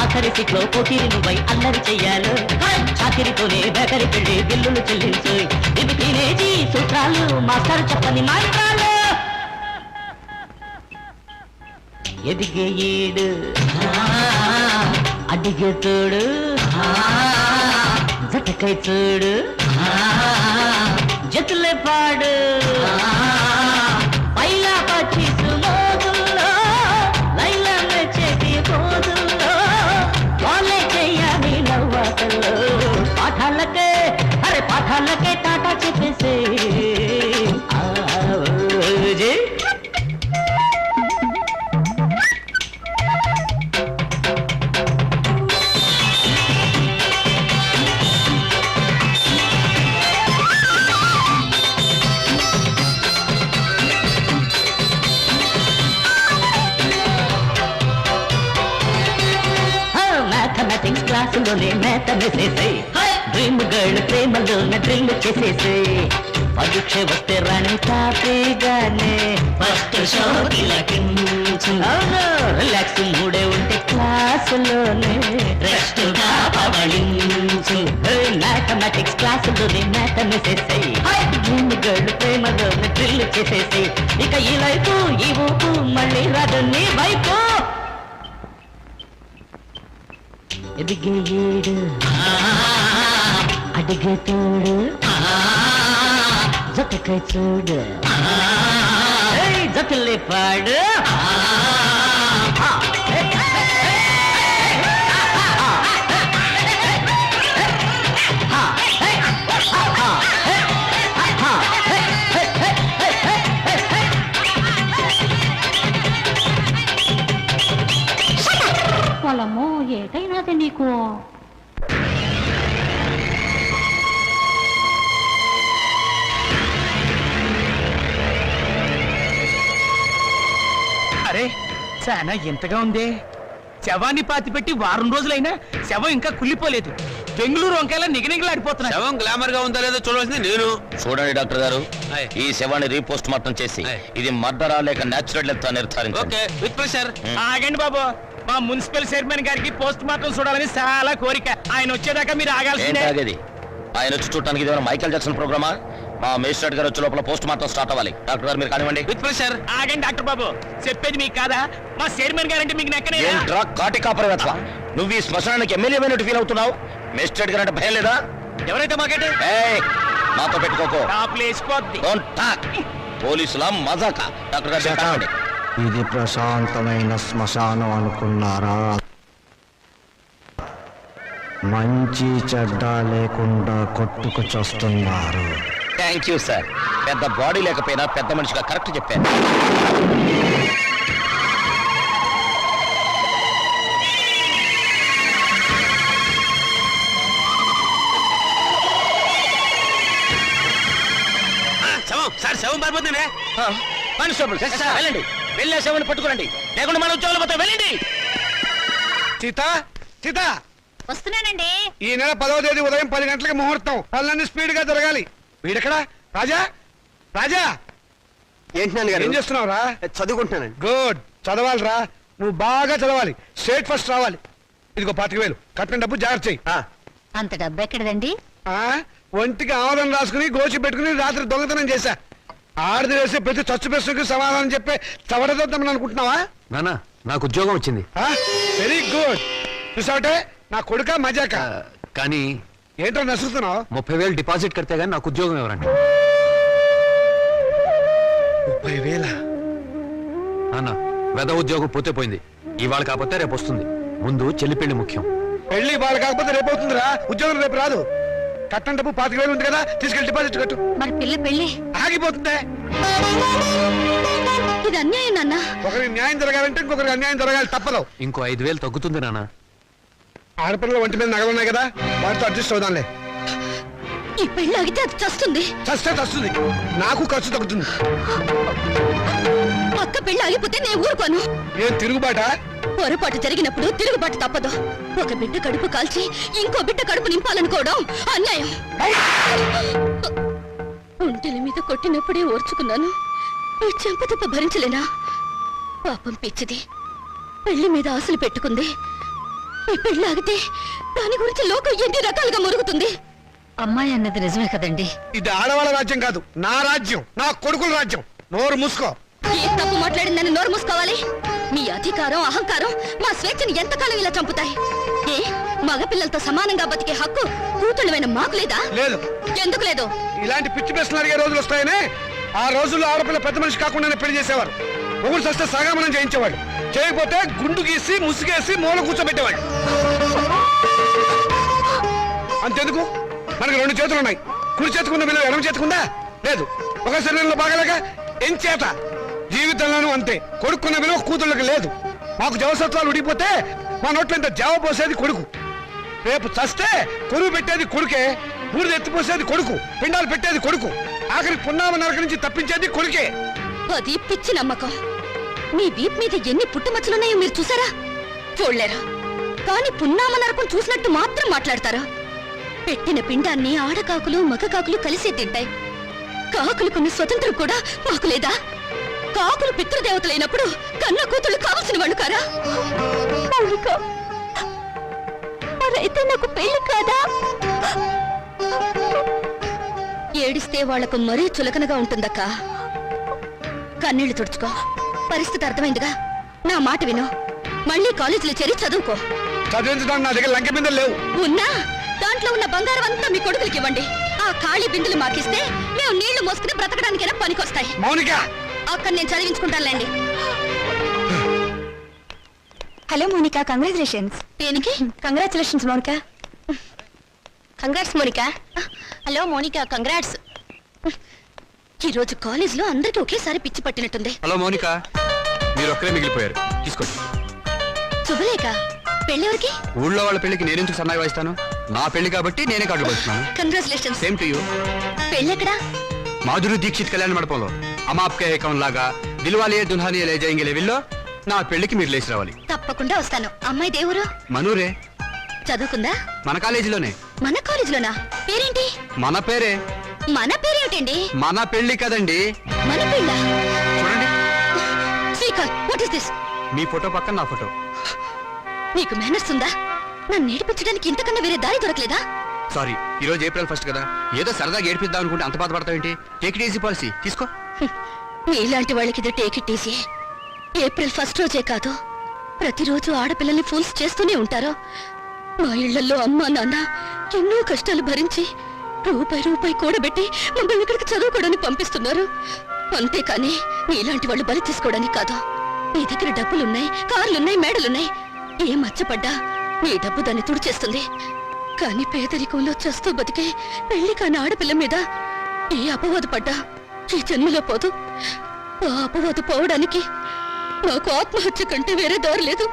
ఆఖరి సిట్లో పోకిరి నువ్వై అల్లరి చెయ్యాలి చాకిరితోనే బేకరికెళ్ళి బిల్లులు చెల్లించోయ్ ఇవి తినేజీ సూత్రాలు మాస్టర్ చెప్పని మాత్రాలు ఎదిగే ఈడు అడిగే తోడు జతకై చూడు జతులే పాడు పైలా పచ్చిసు మోదుల్లో లైలా చేతి పోదుల్లో వాళ్ళే చెయ్యాలి నవ్వాటల్లో పాఠాలకే పాఠాలకే టాటా చెప్పేసే మ్యాథమెటిక్స్ క్లాసులోనే మేత వేసేసాయి డ్రీమ్ గర్ల్ ప్రేమలోన డ్రిల్ చేసేసాయి పరీక్ష వస్తే రాణి తాపీగానే ఫస్ట్ షో తిలకించు రిలాక్స్ మూడే ఉంటే క్లాసులోనే రెస్ట్ గా పవళించు మ్యాథమెటిక్స్ క్లాసులోనే మేత వేసేసాయి డ్రీమ్ గర్ల్ ప్రేమలోన డ్రిల్ చేసేసాయి ఇక ఈ లైఫ్ ఈ ఊపు మళ్ళీ రాదు నీ వైపు ఎదిగే ఏడు అడిగే తోడు జతకై చూడు జతలే పాడు పొలము ఏటైనాది నీకు అరే చాలా ఎంతగా ఉంది శవాన్ని పాతి పెట్టి వారం రోజులైనా శవం ఇంకా కుళ్ళిపోలేదు బెంగళూరు వంకాయలా నిగనిగలాడిపోతున్నా శవం గ్లామర్ గా ఉందా లేదో చూడవలసింది నేను. చూడండి డాక్టర్ గారు, ఆయ్. ఈ శవాన్ని రీపోస్ట్ మార్టం చేసి ఆయ్. ఇది మర్డరా లేక నేచురల్ డెత్ నిర్ధారించండి. Okay with pressure. ఆగండి బాబు, మా మున్సిపల్ చైర్మన్ గారికి పోస్ట్ మార్టం చూడాలని చాలా కోరిక. ఆయన వచ్చేదాకా మీరు ఏంటి ఆగాల్సిందే. ఆగేది? ఆయన వచ్చి చూడటానికి ఇది మైకేల్ జాక్సన్ ప్రోగ్రామా? మా మేజిస్ట్రేట్ గారు వచ్చే లోపల పోస్ట్ మార్టం స్టార్ట్ అవ్వాలి. డాక్టర్ గారు మీరు కానివ్వండి. With pressure. ఆగండి డాక్టర్ బాబు, చెప్పేది మీకు కాదా? మా చైర్మన్ గారంటే మీకు నెక్కనే. ఏంట్రా కాటి కాపరవేత్వ, నువ్వు ఈ శ్మశానానికి ఎమ్మెల్యే అయినట్టు ఫీల్ అవుతున్నావు? మేజిస్ట్రేట్ గారు అంటే భయం లేదా? ఎవరైతే మాకంటే ఏయ్, నాతో పెట్టుకోకో. నా ప్లేస్ పోద్ది. Don't talk. పోలీసుల మజాక. డాక్టర్ గారు మీరు కానివ్వండి. ఇది ప్రశాంతమైన శ్మశానం అనుకున్నారా? మంచి చెడ్డ లేకుండా కొట్టుకు చస్తున్నారు. Thank you sir. పెద్ద బాడీ లేకపోయినా పెద్ద మనిషిగా కరెక్ట్ చెప్పాను. శవం సార్, శవం పారిపోతుందే. కానిస్టేబుల్ వెళ్ళండి, వెళ్ళే శవాన్ని పట్టుకురండి, లేకుండా మన ఉద్యోగాలు పోతే వెళ్ళండి. సీత సీత, వస్తున్నానండి. ఈ నెల 10వ తేదీ ఉదయం 10 గంటలకు ముహూర్తం. పనులన్నీ స్పీడ్ గా జరగాలి. వీడెక్కడా? రాజా, రాజా ఏంటి ఏం చేస్తున్నావురా? చదువుకుంటున్నానండి. గుడ్, చదవాలిరా. నువ్వు బాగా చదవాలి, స్టేట్ ఫస్ట్ రావాలి. ఇదిగో 25,000 కట్టిన డబ్బు జాగ్రత్త చెయ్యి. అంత డబ్బు ఎక్కడదండి? ఒంటికి ఆమదం రాసుకుని గోచి పెట్టుకుని రాత్రి దొంగతనం చేశా. ఆడది వేసే ప్రతి చచ్చు ప్రశ్నకి సమాధానం చెప్పే చవడదొద్దామని అనుకుంటున్నావా? నానా నాకు ఉద్యోగం వచ్చింది. Very good. చూసావటే నా కొడుక మజాక. కానీ ఏంటో నసుకుతున్నావు? 30,000 డిపాజిట్ కడితే గానీ నాకు ఉద్యోగం ఎవరండి? 30,000? నాన్న, వెద ఉద్యోగం పోతే పోయింది. ఇవాళ కాకపోతే రేపు వస్తుంది. ముందు చెల్లి పెళ్లి ముఖ్యం. పెళ్లి వాళ్ళు కాకపోతే రేపు అవుతుందిరా. ఉద్యోగం రేపు రాదు. కట్టం డబ్బు 25,000 ఉంది కదా, తీసుకెళ్లి డిపాజిట్ కట్టు. మరి పిల్ల పెళ్ళి ఆగిపోతుందే. ఇది అన్యాయం నాన్న. ఒకరికి న్యాయం జరగాలంటే ఇంకొకరికి అన్యాయం జరగాలి, తప్పదు. ఇంకో 5,000 తగ్గుతుంది నాన్న. ఆడపిల్లల ఒంటి మీద నగలున్నాయి కదా, వాటితో అడ్జస్ట్ అవుదాంలే. ఈ పెళ్లి ఆగితే అది చస్తుంది. చస్తే వస్తుంది, నాకు ఖర్చు తగ్గుతుంది. అక్క పెళ్లి ఆగిపోతే నేను ఊరుకోను. ఏం తిరుగుబాట? పొరపాటు జరిగినప్పుడు తిరుగుబాటు తప్పదు. ఒక బిడ్డ కడుపు కాల్చి ఇంకో బిడ్డ కడుపు నింపాలనుకోవడం అన్యాయం. ఒంటెల మీద కొట్టినప్పుడే ఓర్చుకున్నాను, ఈ చెంపతప్ప భరించలేనా? పాపం పిచ్చిది, పెళ్లి మీద ఆశలు పెట్టుకుంది. ఈ పెళ్లి ఆగితే దాని గురించి లోకం ఎన్ని రకాలుగా మురుగుతుంది. అమ్మాయి అన్నది నిజమే కదండి. ఇది ఆడవాళ్ళ రాజ్యం కాదు, నా రాజ్యం, నా కొడుకుల రాజ్యం. నోరు మూసుకో. ఏ తప్పు మాట్లాడిందని నోరు మూసుకోవాలి? మీ అధికారం అహంకారం మా స్వేచ్ఛని ఎంతకాలం ఇలా చంపుతాయి? ఏ మగపిల్లలతో సమానంగా బతికే హక్కు కూతుళ్ళమైన మాకు లేదా? లేదు. ఎందుకు లేదు? ఇలాంటి పిచ్చి ప్రశ్నలు అడిగే రోజులు వస్తాయనే ఆ రోజుల్లో ఆడపిల్ల పెద్ద మనిషి కాకుండానే పెళ్లి చేసేవారు. ఒకరు చస్తే సగామనం చేయించేవాడు, చేయకపోతే గుండు గీసి ముసుగేసి మూల కూర్చోబెట్టేవాడు. అంతెందుకు, మనకి రెండు చేతులు ఉన్నాయి, కుడి చేతుకున్న విలువ ఎడమ చేతుకుందా? లేదు. ఒక శరీరంలో బాగలేక ఎంచేత జీవితంలోనూ అంతే, కొడుకున్న విలువ కూతుళ్ళకి లేదు. మాకు జవసత్వాలు ఉడిపోతే మా నోట్లో ఇంత జావ పోసేది కొడుకు, రేపు చస్తే కొరువు పెట్టేది కొడుకే, బూడిద ఎత్తిపోసేది కొడుకు, పిండాలు పెట్టేది కొడుకు, ఆఖరికి పున్నామ నరక నుంచి తప్పించేది కొడుకే. అది పిచ్చి నమ్మకం. మీ వీప్ మీద ఎన్ని పుట్టుమచ్చలున్నాయో మీరు చూసారా? చూడలేరా? కానీ పున్నామ నరకం చూసినట్టు మాత్రం మాట్లాడతారా? పెట్టిన పిండాన్ని ఆడకాకులు మగకాకులు కలిసే తింటాయి. కాకులకున్న స్వతంత్రం కూడా మాకు లేదా? కాకులు పితృదేవతలైనప్పుడు కన్న కూతుళ్ళు కావలసిన వాళ్ళు కారా? మరైతే నాకు పెళ్లి కాదా? ఏడిస్తే వాళ్లకు మరీ చులకనగా ఉంటుందక్క. కన్నీళ్లు తుడుచుకో. పరిస్థితి అర్థమైందిగా, నా మాట విను. మళ్ళీ కాలేజీలో చేరి చదువుకో. చదివించడానికి నా దగ్గర లంకె బిందెలు లేవు. ఉన్నా దాంట్లో ఉన్న బంగారం అంతా మీ కొడుకులకి ఇవ్వండి. ఆ ఖాళీ బిందులు మాకిస్తే మేము నీళ్లు మోసుకుని బ్రతకడానికైనా పనికొస్తాయి. మౌనిక, అక్కడ నేను చదివించుకుంటానులేండి. Hello Monika, congratulations. దేనికి? Congratulations Monika. Congrats Monika. Hello Monika, congrats. ఈ రోజు కాలేజ్ లో అందరికి ఒకేసారి పిచ్చి పట్టినట్టుంది. హలో మౌనిక, మీరు ఒక్కరే మిగిలిపోయారు, తీసుకోండి. శుభలేఖ, పెళ్ళెవరికి? ఊళ్ళో వాళ్ళ పెళ్లికి నేనెందుకు సన్నాయి వాయిస్తాను? నా పెళ్లి కాబట్టి నేనే కార్డులు పడుతున్నాను. కంగ్రాచులేషన్స్. Same to you. పెళ్ళెక్కడా? మాధురి దీక్షిత్ కళ్యాణ మండపంలో అమాప్కే ఏకం లాగా దిల్వాలియే దుల్హానియే లే జాయింగే లెవెల్లో నా పెళ్లికి మీరు లేచి రావాలి. తప్పకుండా వస్తాను. అమ్మాయి దేవురు? మనూరే, చదువుకుందా? మన కాలేజీలోనే. మన కాలేజీలోనా? పేరేంటి? మన పేరే. మన పేరేమిటండి? మన పెళ్లి కదండి. మన పెళ్ళ? చూడండి, Srikanth, what is this? Me photo పక్కన నా ఫోటో. నీకు మేనర్స్ ఉందా? నన్ను నేర్పించడానికి ఇంతకన్నా వేరే దారి దొరకలేదా? సారీ, ఈ రోజు ఏప్రిల్ 1 కదా, ఏదో సరదాగా ఏడిపిద్దాం అనుకుంటే అంత బాధపడతావేంటి? టేక్ ఇట్ ఈజీ పాలసీ, తీసుకో. ఇలాంటి వాళ్ళకి ఇది టేక్ ఇట్ ఈజీ. ఏప్రిల్ 1 రోజే కాదు, ప్రతిరోజు ఆడపిల్లల్ని ఫూల్స్ చేస్తూనే ఉంటారు. మా ఇళ్లలో అమ్మా నాన్న ఎన్నో కష్టాలు భరించి రూపాయి కూడబెట్టి మమ్మల్ని ఇక్కడికి చదువుకోవడానికి పంపిస్తున్నారు. అంతేకాని ఇలాంటి వాళ్ళు బలి తీసుకోవడానికి కాదు. నీ దగ్గర డబ్బులున్నాయి, కార్లున్నాయి, మేడలున్నాయి, ఏ మచ్చపడ్డా నీ డబ్బు దాన్ని తుడిచేస్తుంది. కానీ పేదరికంలో చస్తూ బతికే పెళ్లి కాని ఆడపిల్ల మీద ఏ అపవాదు పడ్డా ఈ జన్మలో పోదు. ఆ అపవాదు పోవడానికి నాకు ఆత్మహత్య కంటే వేరే దారి లేదు.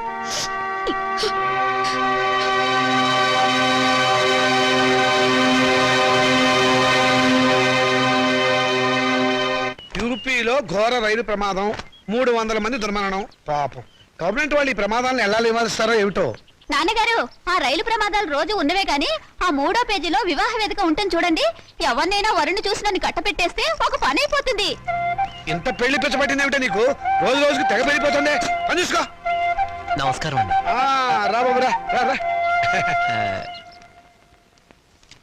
యూపీలో ఘోర రైలు ప్రమాదం, 300 మంది దుర్మరణం. పాపం, గవర్నమెంట్ వాళ్ళు ఈ ప్రమాదాలను ఎలా నివారిస్తారో ఏమిటో. నాన్నగారు, ఆ రైలు ప్రమాదాలు రోజు ఉన్నవే గాని ఆ 3వ పేజీలో వివాహ వేదిక ఉంటుంది చూడండి. ఎవరినైనా వరుణ్ణి చూసి నన్ను కట్టపెట్టేస్తే ఒక పని అయిపోతుంది. ఇంత పెళ్లి పిచ్చ పట్టిందేమిటో నీకు? రోజు రోజుకి తెగ పెరిగిపోతుంది. పని చూసుకో. నమస్కారం అండి. రా బాబు, రా రా.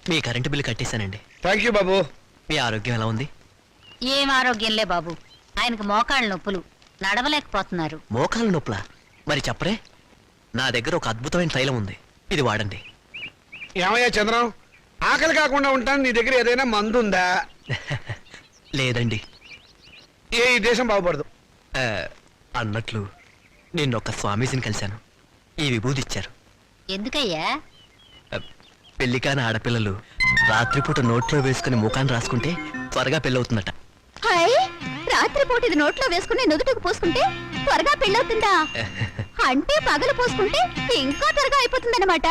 మీ కరెంటు బిల్లు కట్టేశానండి. థ్యాంక్ యూ బాబు. మీ ఆరోగ్యం ఎలా ఉంది? ఏం ఆరోగ్యంలే బాబు, ఆయనకు మోకాళ్ళ నొప్పులు, నడవలేకపోతున్నారు. మోకాలు నొప్పులా? మరి చెప్పరే, నా దగ్గర ఒక అద్భుతమైన తైలం ఉంది, ఇది వాడండి. ఏమయ్యా చంద్రం, ఆకలి కాకుండా ఉంటాను, నీ దగ్గర ఏదైనా మందు ఉందా? లేదండి. ఈ దేశం బాగుపడదు. అన్నట్లు నిన్నొక స్వామీజీని కలిశాను, ఈ విభూది ఇచ్చారు. ఎందుకయ్యా? పెళ్లి కాని ఆడపిల్లలు రాత్రిపూట నోట్లో వేసుకుని ముఖాన్ని రాసుకుంటే త్వరగా పెళ్ళవుతుందట. రాత్రిపూట ఇది నోట్లో వేసుకుని నుదుటకు పోసుకుంటే త్వరగా పెళ్ళవుతుందా? అంటే పగలు పోసుకుంటే ఇంకా త్వరగా అయిపోతుందన్నమాట.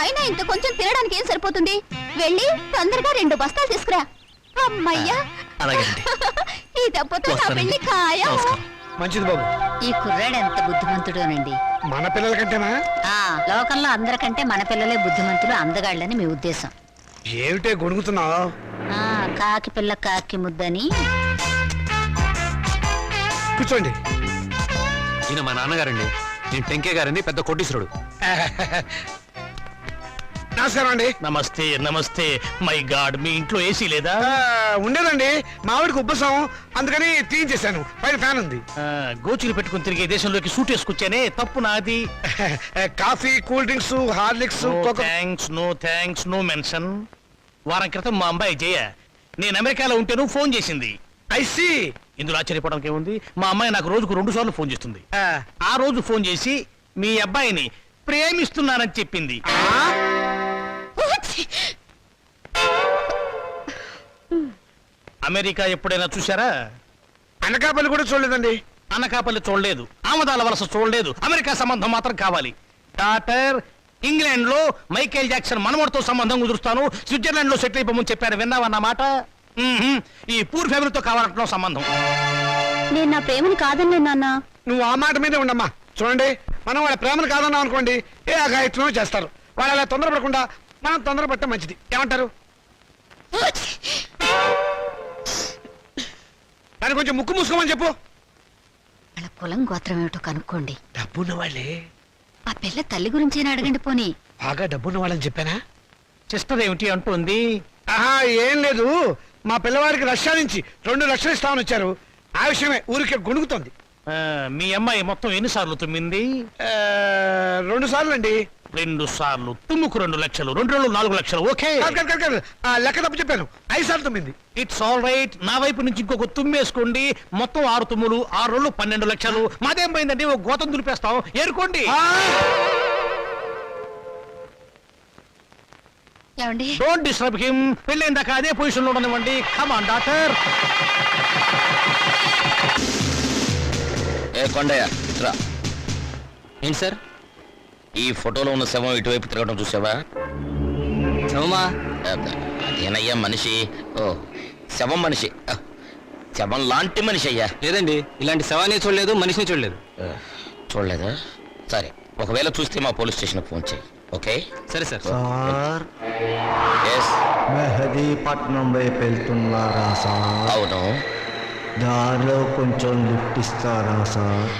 అయినా ఇంత కొంచెం తినడానికి ఏం సరిపోతుంది? వెళ్ళి తొందరగా 2 బస్తాలు తీసుకురా. అమ్మయ్యా, ఈ దెబ్బతో నా పెళ్లి ఖాయం. మంచిది బాబు. ఈ కుర్రాడు ఎంత బుద్ధిమంతుడోనండి. మన పిల్లల కంటేనా? ఆ లోకంలో అందరికంటే మన పిల్లలే బుద్ధిమంతులు, అందగాళ్ళని మీ ఉద్దేశం. ఏమిటే గొణుగుతున్నావు? ఆ కాకి పిల్ల కాకి ముద్దని. కూర్చోండి. ఈయన మా నాన్నగారండి. నేను టెంకే గారని పెద్ద కోటీశ్వరుడు. నమస్కారం అండి. నమస్తే నమస్తే. మై గాడ్, మీ ఇంట్లో ఏసీ లేదా? ఉండేదండి, మావిడికి ఉబ్బసం, అందుకని తీయించేశాను. పైన ఫ్యాన్ ఉంది. గోచులు పెట్టుకుని తిరిగే దేశంలోకి సూట్ వేసుకొచ్చానే, తప్పు నాది. Coffee, cool drinks, Horlicks, no thanks, no mention. వారం క్రితం మా అమ్మాయి జయ నేను అమెరికాలో ఉంటేను ఫోన్ చేసింది. ఐసి. ఇందులో ఆశ్చర్యపోవడానికి ఏముంది? మా అమ్మాయి నాకు రోజుకు 2 సార్లు ఫోన్ చేస్తుంది. ఆ రోజు ఫోన్ చేసి మీ అబ్బాయిని ప్రేమిస్తున్నానని చెప్పింది. అమెరికా ఎప్పుడైనా చూసారా? అనకాపల్లి కూడా చూడలేదండి. అనకాపల్లి చూడలేదు, ఆమదాల వలస చూడలేదు, అమెరికా సంబంధం మాత్రం కావాలి. డాక్టర్, ఇంగ్లాండ్ లో మైకేల్ జాక్సన్ మనవడితో సంబంధం కుదురుస్తాను, స్విట్జర్లాండ్ లో సెటిల్ అయిపోమని చెప్పారు. విన్నావన్నమాట. ఈ పూర్ ఫ్యామిలీతో కావాలంటున్నావు సంబంధం. నేను నా ప్రేమని కాదన్నే నాన్న. నువ్వు ఆ మాట మీదే ఉండమ్మా. చూడండి, మనం వాళ్ళ ప్రేమను కాదన్నాం అనుకోండి, ఏ అఘాయిత్వం చేస్తారు. వాళ్ళు అలా తొందరపడకుండా మనం తొందరపడటం మంచిది. ఏమంటారు? దాన్ని కొంచెం ముక్కు మూసుకోమని చెప్పు. వాళ్ళ కులం గోత్రం ఏమిటో కనుక్కోండి. డబ్బున్న వాళ్ళే. ఆ పిల్ల తల్లి గురించేనా అడగండి పోనీ. బాగా డబ్బున్న వాళ్ళని చెప్పానా? సిస్టర్ ఏమిటి అంటుంది? ఆహా, ఏం లేదు. మా పిల్లవాడికి రష్యా నుంచి 2 లక్షలు ఇస్తామని వచ్చారు. ఆ విషయమే ఊరికే గొణుగుతోంది. మీ అమ్మాయి మొత్తం ఎన్నిసార్లు తుమ్మింది? 2 సార్లు అండి. 2 సార్లు తుమ్ముకు 2 లక్షలు, 2 4 లక్షలు. ఓకే, లెక్క తప్పు చెప్పాను. 5 సార్లు తుమ్మింది. It's all right. నా వైపు నుంచి ఇంకొక తుమ్మేసుకోండి. మొత్తం 6 తుమ్ములు, 6 12 లక్షలు. మాదేం పోయిందండి? ఒక గోతం దులిపేస్తాం, ఏరుకోండి. ఏమండి? Don't disturb him. పెళ్ళైన దాకా అదే పొజిషన్ లో ఉండనివ్వండి. Come on doctor. ఏ కొండయ్య, రా. ఏంటి సార్? ఈ ఫోటోలో ఉన్న శవం ఇటువైపు తిరగడం చూసావా? శవమా? అదేనయ్యా మనిషి. ఓ శవం మనిషి, శవం లాంటి మనిషి అయ్యా. లేదండి, ఇలాంటి శవాన్ని చూడలేదు, మనిషిని చూడలేదు. చూడలేదా? సరే, ఒకవేళ చూస్తే మా పోలీస్ స్టేషన్కి ఫోన్ చేయి. ఓకే? సరే సార్. Sir, yes. మెహదీపట్నం వైపు వెళ్తున్నారా సార్? అవును. దారిలో కొంచెం లిఫ్ట్ ఇస్తారా సార్?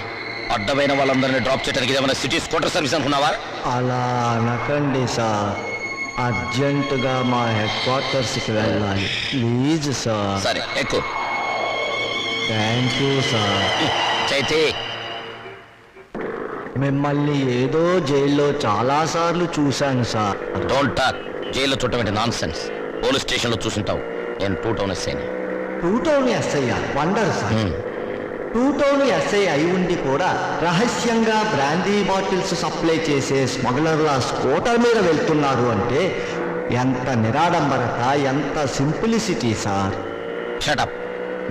అడ్డమైన వాళ్ళందరినీ డ్రాప్ చేయడానికి ఏమైనా సిటీ స్కూటర్ సర్వీస్ అనుకున్నావా? అలా అనకండి సార్, అర్జెంటుగా మా హెడ్ క్వార్టర్స్కి వెళ్ళాలి. Please sir. సరే, ఎక్కువ. Thank you sir. చైతే, మిమ్మల్ని ఏదో జైల్లో చాలాసార్లు చూశాను సార్. Don't talk. జైల్లో చూడటం నాన్ సెన్స్. పోలీస్ స్టేషన్లో చూసుంటావు. నేను 2 టౌన్ ఎస్ఐని. 2 town SI wonder sir. 2 town SI అయి ఉండి కూడా రహస్యంగా బ్రాందీ బాటిల్స్ సప్లై చేసే స్మగ్లర్ల స్కూటర్ మీద వెళ్తున్నారు అంటే ఎంత నిరాడంబరత, ఎంత సింప్లిసిటీ సార్. షటప్.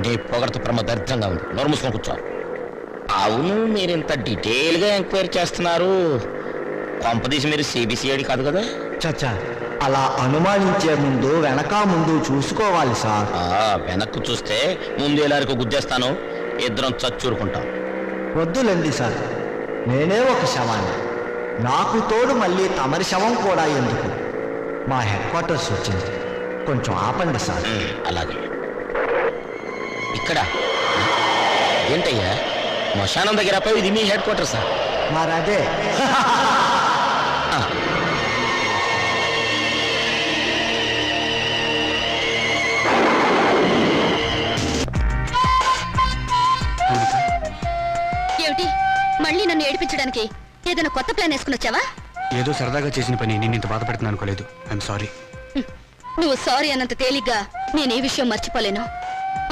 నీ పొగడత ప్రమాదర్థంగా ఉంది. నోరు మూసుకొని కూర్చో. అవును, మీరు ఇంత డీటెయిల్గా ఎంక్వైరీ చేస్తున్నారు. కొంపదీసి మీరు సిబిసిఐడి కాదు కదా? చచ్చా, అలా అనుమానించే ముందు వెనక ముందు చూసుకోవాలి సార్. వెనక్కు చూస్తే ముందు ఎలారికి గుద్దేస్తాను, ఇద్దరం చచ్చూరుకుంటాం. వద్దులండి సార్, నేనే ఒక శవాన్ని. నాకు తోడు మళ్ళీ తమరి శవం కూడా ఎందుకు? మా హెడ్ క్వార్టర్స్ వచ్చింది, కొంచెం ఆపండి సార్. అలాగే. ఇక్కడ ఏంటయ్యా, శ్మశానం దగ్గర పోయి ఇది మీ హెడ్ క్వార్టర్సా? మరదే. ఏమిటి, మళ్ళీ నన్ను ఏడిపించడానికి ఏదైనా కొత్త ప్లాన్ వేసుకుని వచ్చావా? ఏదో సరదాగా చేసిన పని నేను ఇంత బాధపడుతున్నాను అనుకోలేదు. I'm sorry. నువ్వు సారీ అన్నంత తేలిగ్గా నేనే విషయం మర్చిపోలేను.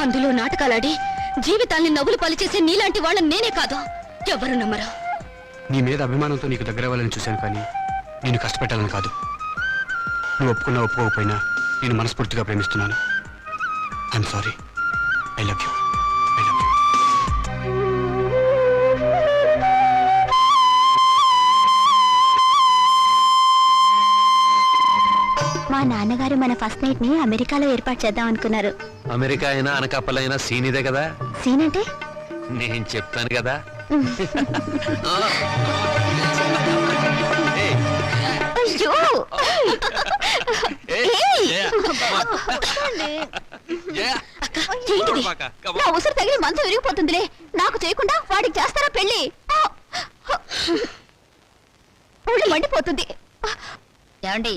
అందులో నాటకాలాడి జీవితాల్ని నవ్వులు పలిచేసే నీలాంటి వాళ్ళని నేనే కాదు, ఎవరు నమ్మరు. నీ మీద అభిమానంతో నీకు దగ్గర అవ్వాలని చూశాను, కానీ నేను కష్టపెట్టాలని కాదు. నువ్వు ఒప్పుకున్నా ఒప్పుకోకపోయినా నేను మనస్ఫూర్తిగా ప్రేమిస్తున్నాను. I'm sorry. I love you. I love you. నాన్నగారు మన ఫస్ట్ నైట్ ని అమెరికాలో ఏర్పాటు చేద్దాం అనుకున్నారు. అమెరికా అయినా అనకాపల్లైనా సీనిదే కదా. సీన్ అంటే నేను చెప్తాను కదా. అయ్యో ఏంటిది? నా ఉసురు తగిలి మంచం విరిగిపోతుందిలే. నాకు చేయకుండా వాడికి చేస్తారా పెళ్లి? ఒళ్ళు మండిపోతుంది. ఏమండి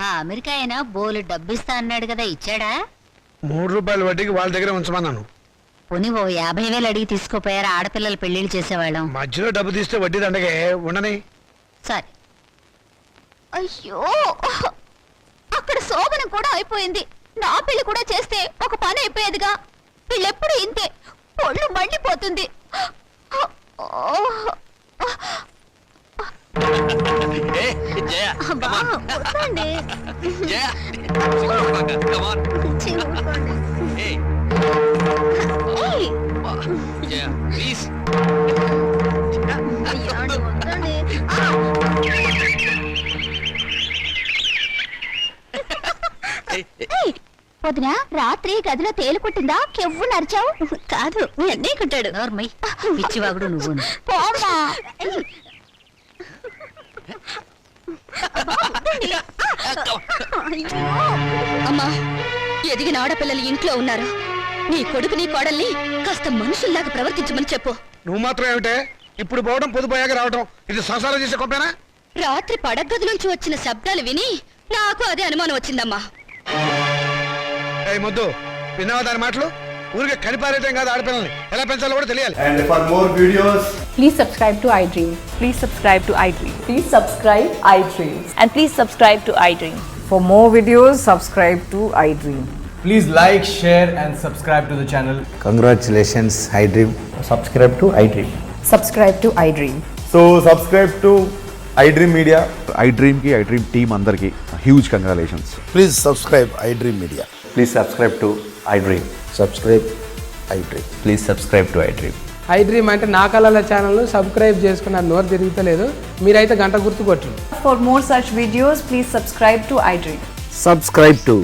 ఆ అమెరికా అయినా బోలు డబ్బిస్తా అన్నాడు కదా, ఇచ్చాడా? 3 రూపాయల వడ్డీకి వాళ్ళ దగ్గర ఉంచమన్నాను. పోనీ ఓ 50,000 అడిగి తీసుకోపోయారా? ఆడపిల్లల పెళ్లిళ్ళు చేసేవాళ్ళం. మధ్యలో డబ్బు తీస్తే వడ్డీ దండగే ఉండని. సరే. అయ్యో అక్కడ శోభనం కూడా అయిపోయింది. నా పెళ్లి కూడా చేస్తే ఒక పని అయిపోయేదిగా. వీళ్ళెప్పుడు ఇంతే, ఒళ్ళు మండిపోతుంది. అబ్బా, వద్దండి. ఛీ, ఊరుకోండి. ఏయ్. అయ్యో, వద్దండి. వదినా, రాత్రి గదిలో తేలు కుట్టిందా? కెవ్వు నరిచావు. కాదు, మీ అన్నయ్య కుట్టాడు. నోర్మయ్, పిచ్చివాగుడు నువ్వు. పోమ్మా. అమ్మా, ఎదిగిన ఆడపిల్లలు ఇంట్లో ఉన్నారు. నీ కొడుకుని కోడల్ని కాస్త మనుషుల్లాగా ప్రవర్తించమని చెప్పు. నువ్వు మాత్రం ఏమిటే ఇప్పుడు పోవడం పొదుపోయాక రావడం, ఇది సంసారం చేసే కొంపేనా? రాత్రి పడగది నుంచి వచ్చిన శబ్దాలు విని నాకు అదే అనుమానం వచ్చిందమ్మా. ముద్దు విన్నావా దాని మాటలు? ఊరికే కనిపారేయటం కాదు, ఆడపిల్లల్ని ఎలా పెంచాలో కూడా తెలియాలి. And for more videos, Please subscribe to iDream. Please subscribe to iDream. Please subscribe iDream. And please subscribe to iDream. For more videos, subscribe to iDream. please like, share and subscribe to the channel. Congratulations iDream. Subscribe to iDream. Subscribe to iDream. So subscribe to iDream Media. iDream ki iDream team andarki huge congratulations. Please subscribe iDream Media. Please subscribe to iDream. Subscribe iDream. Please subscribe to iDream. iDream అంటే నా కళల channel subscribe చేసుకున్న నోరు తిరుగుతలేదు. మీరైతే గంట గుర్తు కొట్టండి. For more such videos, please subscribe to iDream. Subscribe to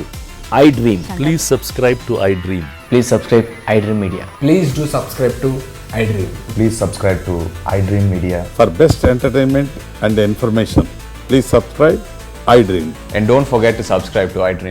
iDream. Please subscribe to iDream. Please subscribe iDream Media. Please do subscribe to iDream. Please subscribe to iDream Media. For best entertainment and information, please subscribe iDream. And don't forget to subscribe to iDream.